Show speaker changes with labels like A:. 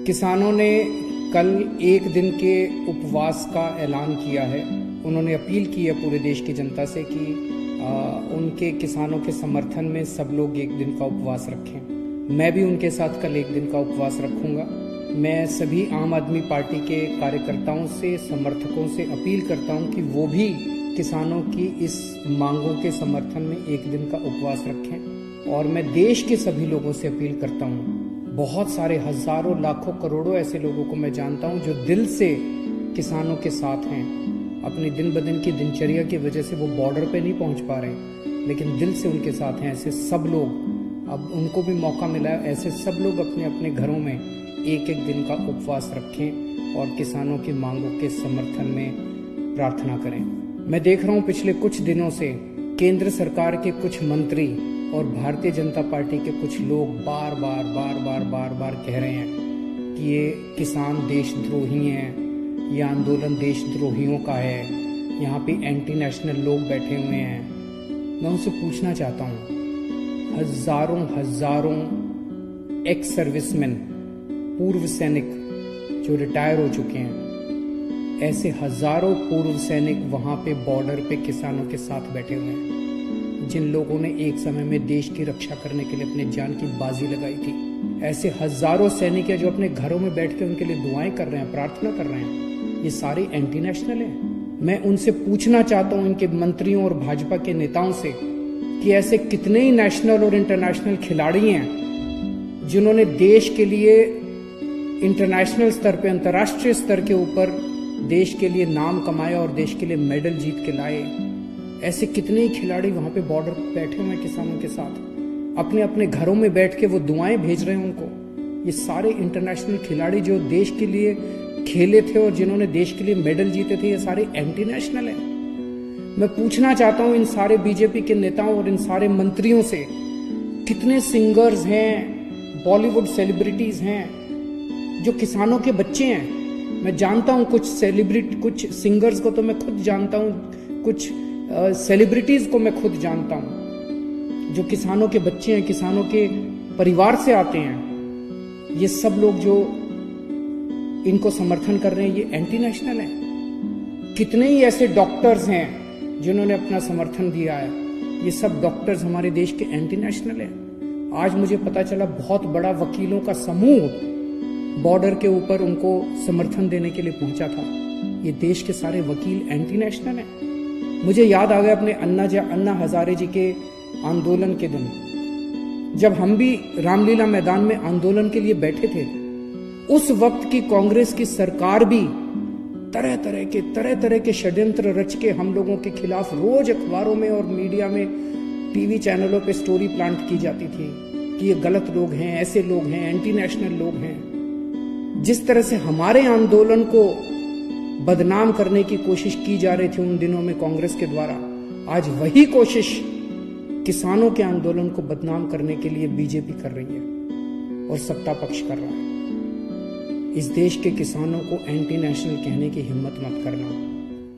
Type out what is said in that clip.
A: किसानों ने कल एक दिन के उपवास का ऐलान किया है। उन्होंने अपील की है पूरे देश की जनता से कि उनके किसानों के समर्थन में सब लोग एक दिन का उपवास रखें। मैं भी उनके साथ कल एक दिन का उपवास रखूंगा। मैं सभी आम आदमी पार्टी के कार्यकर्ताओं से, समर्थकों से अपील करता हूं कि वो भी किसानों की इस मांगों के समर्थन में एक दिन का उपवास रखें। और मैं देश के सभी लोगों से अपील करता हूं, बहुत सारे हजारों, लाखों, करोड़ों ऐसे लोगों को मैं जानता हूं जो दिल से किसानों के साथ हैं। अपनी दिन ब दिन की दिनचर्या की वजह से वो बॉर्डर पे नहीं पहुंच पा रहे, लेकिन दिल से उनके साथ हैं। ऐसे सब लोग, अब उनको भी मौका मिला है, ऐसे सब लोग अपने अपने घरों में एक एक दिन का उपवास रखें और किसानों की मांगों के समर्थन में प्रार्थना करें। मैं देख रहा हूं पिछले कुछ दिनों से केंद्र सरकार के कुछ मंत्री और भारतीय जनता पार्टी के कुछ लोग बार बार कह रहे हैं कि ये किसान देशद्रोही हैं, ये आंदोलन देशद्रोहियों का है, यहाँ पे एंटी नेशनल लोग बैठे हुए हैं। मैं उनसे पूछना चाहता हूँ, हजारों एक्स सर्विसमैन, पूर्व सैनिक जो रिटायर हो चुके हैं, ऐसे हजारों पूर्व सैनिक वहां पे बॉर्डर पे किसानों के साथ बैठे हुए हैं, जिन लोगों ने एक समय में देश की रक्षा करने के लिए अपने जान की बाजी लगाई थी। ऐसे हजारों सैनिक हैं जो अपने घरों में बैठ के उनके लिए दुआएं कर रहे हैं, प्रार्थना कर रहे हैं। ये सारे एंटी नेशनल हैं। मैं उनसे पूछना चाहता हूं, इनके मंत्रियों और भाजपा के नेताओं से, कि ऐसे कितने ही नेशनल और इंटरनेशनल खिलाड़ी हैं जिन्होंने देश के लिए इंटरनेशनल स्तर पे, अंतर्राष्ट्रीय स्तर के ऊपर देश के लिए नाम कमाया और देश के लिए मेडल जीत के लाए। ऐसे कितने ही खिलाड़ी वहां पे बॉर्डर पे बैठे हुए हैं किसानों के साथ, अपने अपने घरों में बैठ के वो दुआएं भेज रहे हैं उनको। ये सारे इंटरनेशनल खिलाड़ी जो देश के लिए खेले थे और जिन्होंने देश के लिए मेडल जीते थे, ये सारे एंटी नेशनल हैं। मैं पूछना चाहता हूं इन सारे बीजेपी के नेताओं और इन सारे मंत्रियों से, कितने सिंगर्स हैं, बॉलीवुड सेलिब्रिटीज हैं जो किसानों के बच्चे हैं। मैं जानता हूं कुछ कुछ सिंगर्स को तो मैं खुद जानता हूं, कुछ सेलिब्रिटीज को मैं खुद जानता हूं जो किसानों के बच्चे हैं, किसानों के परिवार से आते हैं। ये सब लोग जो इनको समर्थन कर रहे हैं, ये एंटी नेशनल है। कितने ही ऐसे डॉक्टर्स हैं जिन्होंने अपना समर्थन दिया है, ये सब डॉक्टर्स हमारे देश के एंटी नेशनल है। आज मुझे पता चला बहुत बड़ा वकीलों का समूह बॉर्डर के ऊपर उनको समर्थन देने के लिए पहुंचा था। ये देश के सारे वकील एंटी नेशनल हैं। मुझे याद आ गया अपने अन्ना हजारे जी के आंदोलन के दिन, जब हम भी रामलीला मैदान में आंदोलन के लिए बैठे थे। उस वक्त की कांग्रेस की सरकार भी तरह तरह के षड्यंत्र रच के हम लोगों के खिलाफ रोज अखबारों में और मीडिया में, टीवी चैनलों पे स्टोरी प्लांट की जाती थी कि ये गलत लोग हैं, ऐसे लोग हैं, एंटी नेशनल लोग हैं। जिस तरह से हमारे आंदोलन को बदनाम करने की कोशिश की जा रही थी उन दिनों में कांग्रेस के द्वारा, आज वही कोशिश किसानों के आंदोलन को बदनाम करने के लिए बीजेपी कर रही है और सत्ता पक्ष कर रहा है। इस देश के किसानों को एंटी नेशनल कहने की हिम्मत मत करना।